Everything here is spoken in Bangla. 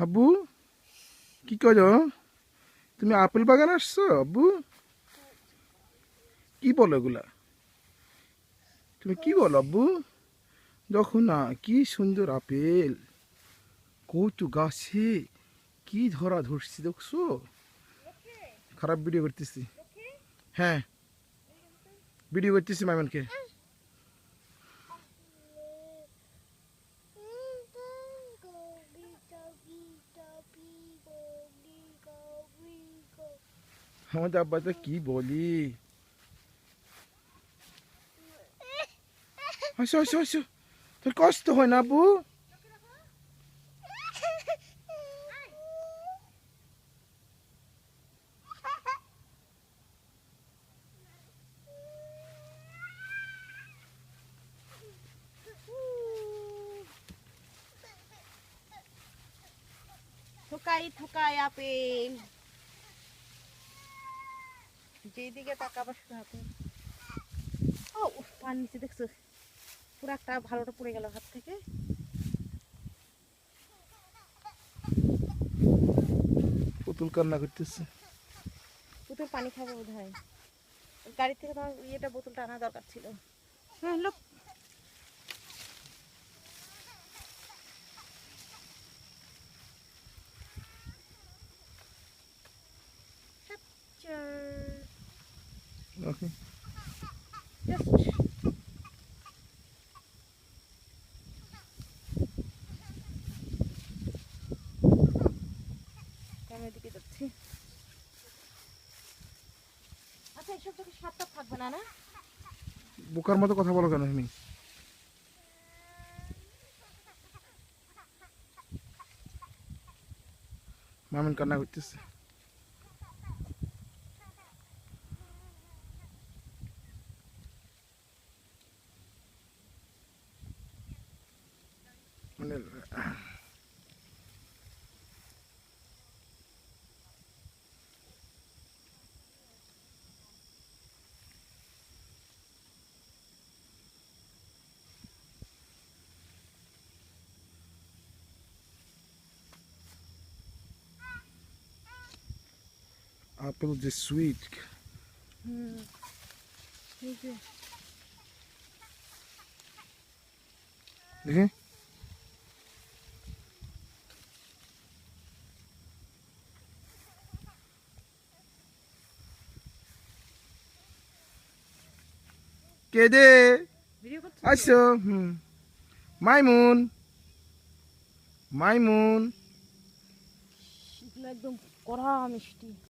আব্বু কি করো? তুমি আপেল বাগান আসছো আব্বু? কি বলো এগুলা? তুমি কি বলো আব্বু? দেখো না কি সুন্দর আপেল, কচু গাছে কি ধরা ধরছি দেখছো? খারাপ ভিডিও করতেছি। হ্যাঁ, ভিডিও করতেছি মাইমনকে। আমাদের আব্বা তো কি বলি। আসো আসো আসো, তোর কষ্ট হয় না আব্বু? থোকাই থোকাই আপেল, যেদিকে তাকাবার শুধু আপেল। ও পার নিচে দেখছো, পুরো একটা ভালোটা পড়ে গেল হাত থেকে। পুতুল কান্না করতেছে। পুতুল পানি খাবো বোধ হয়। গাড়ি থেকে তোমার ইয়েটা বোতলটা আনা দরকার ছিল। হ্যাঁ লোক ওকে, আমি এদিকে যাচ্ছি। আচ্ছা এসব তোকে সাতটা থাকবে না না? বোকার মতো কথা বলো কেন তুমি? মামিন কান্না করতেছে। মানে আপেল যে সুইট। হুম, এই যে দেখি কে দে? ভিডিও করছো তো? আসো। হুম, মাইমুন, মাইমুন। এগুলো একদম কড়া মিষ্টি।